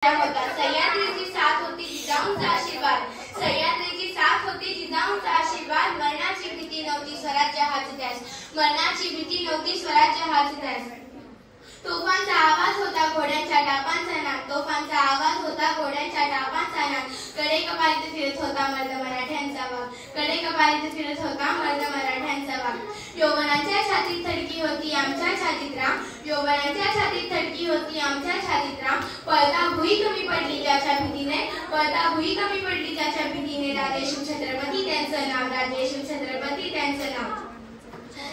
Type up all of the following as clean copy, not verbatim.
होता. सह्याद्रीची साथ होती जिजाऊंचा आशीर्वाद. सह्याद्रीची साथ होती जिजाऊंचा आशीर्वाद. मरणाची भीती नव्हती स्वराज्य हाच ध्यास. मरणाची भीती नव्हती स्वराज्य हाच ध्यास. तोफांचा आवाज होता घोड्यांच्या टापांचा नाद. तोफांचा आवाज होता घोड्यांच्या टापांचा नाद. कडेकपारीत फिरत होता मर्द मराठ्यांचा वाघ. कडेकपारीत फिरत होता मर्द मराठ्यांचा वाघ. यौवनांच्या छातीत थडकी होती आमच्या छातीत राम. यौवनांच्या छातीत थडकी होती आमच्या छातीत राम. पळता भुई कमी पडली त्याच्या भीतीने. पळता भुई कमी पडली त्याच्या भीतीने. राजेशिव छत्रपती त्यांचं नाव. राजेशिव छत्रपती त्यांचं नाव.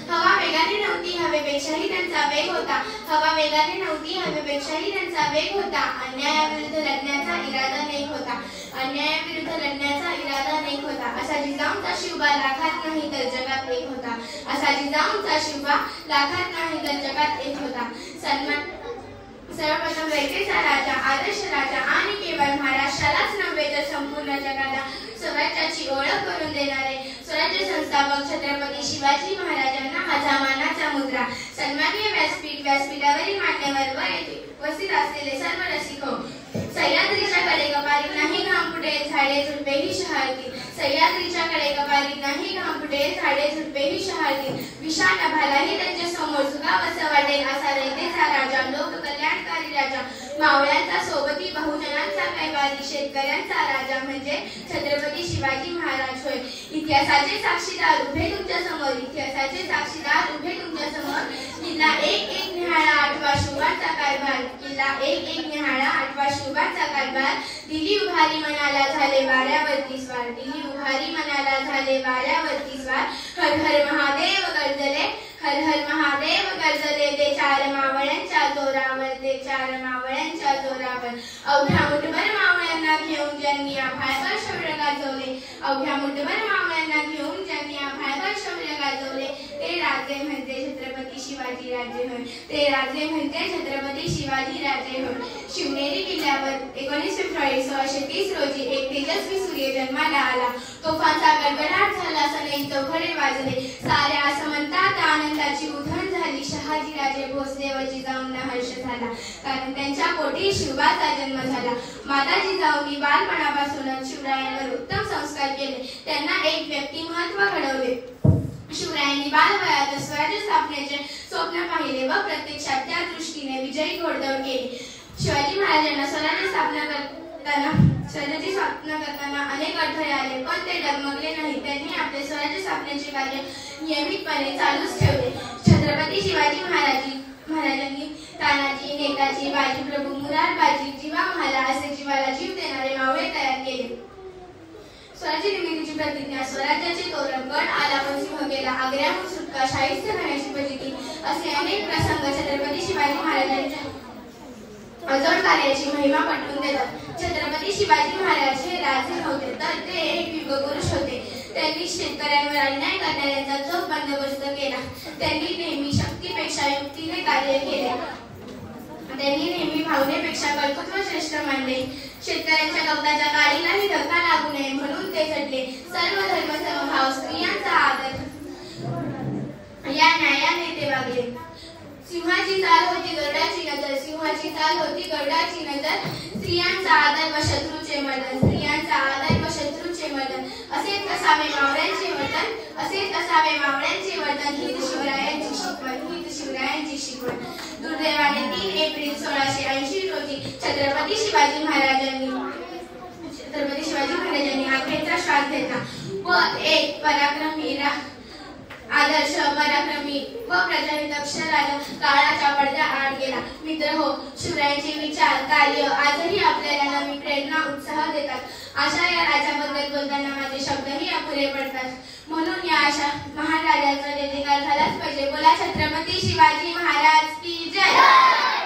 हवा वेगाने नव्हती हवेपेक्षाही त्यांचा वेग होता. हवा वेगाने नव्हती हवेपेक्षाही त्यांचा वेग होता. अन्यायाविरुद्ध लढण्याचा इरादा नेक होता. अन्यायाविरुद्ध लढण्याचा इरादा नेक होता. असा जिजाऊंचा शिवबा लाखात नाही तर जगात एक होता. असा जिजाऊंचा शिवबा लाखात नाही तर जगात एक होता. सन्मान सर्वप्रथम रयतेचा राजा, आदर्श राजा आणि केवळ महाराष्ट्रालाच नव्हे तर संपूर्ण जगाला स्वराज्याची ओळख करून देणारे स्वराज्य संस्थापक छत्रपती शिवाजी महाराजांना माझा मानाचा मुद्रा. सन्माननीय व्यासपीठावरील मान्यवर व येथे उपस्थित असलेले सर्व रसिक हो. सह्याद्रीच्या कडेकपारीत नाही घाम फुटेल झाडे झुडपेही शहाळतील. सह्याद्रीच्या कडेकपारीत नाही घाम फुटेल झाडे झुडपेही शहाळतील. विशाल नभालाही त्यांच्या समोर झुकावंसं वाटेल असा रयतेचा राजा, लोककल्याणकारी राजा, मावळ्यांचा सोबती बहुजनांचा कैवारी, शेतकऱ्यांचा राजा म्हणजे छत्रपती शिवाजी महाराज होय. इतिहासाचे साक्षीदार उभे तुमच्या समोर. इतिहासाचे साक्षीदार उभे तुमच्या समोर. किल्ला एक एक निहाळा आठवा शिवबांचा कारभार. किल्ला एक एक निहाळा आठवा शिवबांचा कारभार. दिली उभारी मनाला झाले वाऱ्यावरती स्वार. दिली उभारी मनाला झाले वाऱ्यावरती स्वार. हर हर महादेव गर्जले. हर हर महादेव गर्जले. ते चार मावळ्यांच्या जोरावर. ते चार मावळ्यांच्या जोरावर. अवघ्या मुठभर मावळ्यांना घेऊन ज्यांनी आभाळभर शौर्य गाजवले. अवघ्या मुठभर मावळ्यांना घेऊन ज्यांनी आभाळभर शौर्य गाजवले. ते राजे म्हणजे छत्रपती शिवाजी राजे होय. ते राजे म्हणजे छत्रपती शिवाजी राजे होय. शिवनेरी किल्ल्यावर 19 फेब्रुवारी 1630 रोजी एक तेजस्वी सूर्य जन्माला आला. तोफांचा गडगडाट झाला. सनई चौघडे वाजले. साऱ्या आसमंतात आनंदाची उधळण झाली. शहाजी राजे भोसले व जिजाऊंना हर्ष झाला कारण त्यांच्या पोटी शिवबाचा जन्म झाला. माता जिजाऊंनी बालपणापासूनच शिवरायांवर उत्तम संस्कार केले. त्यांना एक व्यक्तिमत्व घडवले. शिवरायांनी बालवयात स्वराज्य स्थापनेचे स्वप्न पाहिले व प्रत्यक्षात त्या दृष्टीने विजयी घोडदौड केली. शिवाजी महाराजांना स्वराज्याची स्थापना करताना अनेक अडथळे आले पण ते डगमगले नाही. त्यांनी आपले स्वराज्य स्थापनेचे कार्य नियमितपणे चालूच ठेवले. छत्रपती शिवाजी महाराजांनी तानाजी, नेताजी, बाजीप्रभू, मुरारबाजी, जीवा महाला असे जीवाला जीव देणारे मावळे तयार केले. स्वराज्य निर्मितीची प्रतिज्ञा, स्वराज्याचे तोरण, गड आला पण सिंह गेला, आग्र्याहून सुटका, शाहिस्ते खाण्याची फजिती असे अनेक प्रसंग छत्रपती शिवाजी महाराजांच्या अजोड कार्याची महिमा पटवून देतात. छत्रपती शिवाजी महाराज हे राजे नव्हते तर ते एक युगपुरुष होते. त्यांनी शेतकऱ्यांवर अन्याय करणाऱ्यांचा चोख बंदोबस्त केला. त्यांनी नेहमी शक्तीपेक्षा युक्तीने कार्य केले. त्यांनी नेहमी भावनेपेक्षा कर्तृत्व श्रेष्ठ मानले. शेतकऱ्यांच्या गवताच्या काळीलाही धक्का लागू नये म्हणून ते झटले. सर्व धर्म समभाव, स्त्रियांचा आदर या न्यायाने ते वागले. सिंहाची चाल होती गरुडाची नजर. सिंहाची चाल होती गरुडाची नजर. स्त्रियांचा आदर व शत्रूचे मर्दन. स्त्रियांचा आदर व शत्रूचे मर्दन. असेच असावे मावळ्यांचे वर्तन. असेच असावे मावळ्यांचे वर्तन. हीच शिवरायांची शिकवण. हीच शिवरायांची शिकवण. दुर्दैवाने 3 एप्रिल 1680 रोजी छत्रपती शिवाजी महाराजांनी अखेरचा श्वास घेतला व एक पराक्रमी आदर्श, पराक्रमी व प्रजाहितक्ष राजा काळाच्या पडद्याआड गेला. मित्र हो, शिवरायांचे विचार, कार्य आजही आपल्याला नवी प्रेरणा, उत्साह देतात. अशा या राजाबद्दल बोलताना माझे शब्दही अपुरे पडतात. म्हणून या अशा महान राजांचा जयजयकार झालाच पाहिजे. बोला छत्रपती शिवाजी महाराज की जय.